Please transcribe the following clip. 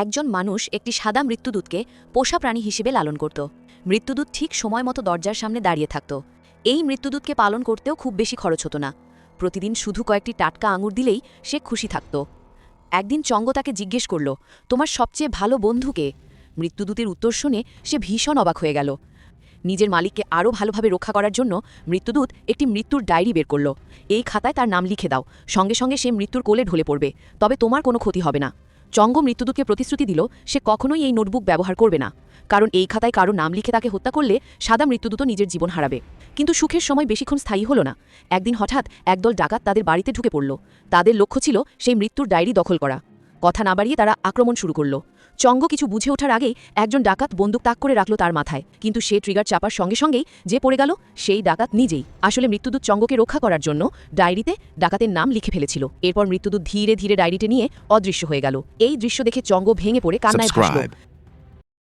একজন মানুষ একটি সাদা মৃত্যুদূতকে পোষা প্রাণী হিসেবে লালন করত। মৃত্যুদূত ঠিক সময় মতো দরজার সামনে দাঁড়িয়ে থাকত। এই মৃত্যুদূতকে পালন করতেও খুব বেশি খরচ হতো না। প্রতিদিন শুধু কয়েকটি টাটকা আঙুর দিলেই সে খুশি থাকত। একদিন চঙ্গ তাকে জিজ্ঞেস করল, তোমার সবচেয়ে ভালো বন্ধুকে? মৃত্যুদূতের উত্তর শুনে সে ভীষণ অবাক হয়ে গেল। নিজের মালিককে আরও ভালোভাবে রক্ষা করার জন্য মৃত্যুদূত একটি মৃত্যুর ডায়েরি বের করল। এই খাতায় তার নাম লিখে দাও, সঙ্গে সঙ্গে সে মৃত্যুর কোলে ঢলে পড়বে, তবে তোমার কোনো ক্ষতি হবে না। চঙ্গ মৃত্যুদূতকে প্রতিশ্রুতি দিল সে কখনোই এই নোটবুক ব্যবহার করবে না, কারণ এই খাতায় কারো নাম লিখে তাকে হত্যা করলে সাদা মৃত্যুদূত নিজের জীবন হারাবে। কিন্তু সুখের সময় বেশিক্ষণ স্থায়ী হল না। একদিন হঠাৎ একদল ডাকাত তাদের বাড়িতে ঢুকে পড়ল। তাদের লক্ষ্য ছিল সেই মৃত্যুর ডায়েরি দখল করা। কথা না বাড়িয়ে তারা আক্রমণ শুরু করল। চঙ্গ কিছু বুঝে ওঠার আগেই একজন ডাকাত বন্দুক তাক করে রাখল তার মাথায়, কিন্তু সে ট্রিগার চাপার সঙ্গে সঙ্গেই যে পড়ে গেল সেই ডাকাত নিজেই। আসলে মৃত্যুদূত চঙ্গকে রক্ষা করার জন্য ডায়েরিতে ডাকাতের নাম লিখে ফেলেছিল। এরপর মৃত্যুদূত ধীরে ধীরে ডায়েরিটি নিয়ে অদৃশ্য হয়ে গেল। এই দৃশ্য দেখে চঙ্গ ভেঙে পড়ে কান্নায় ভাসল।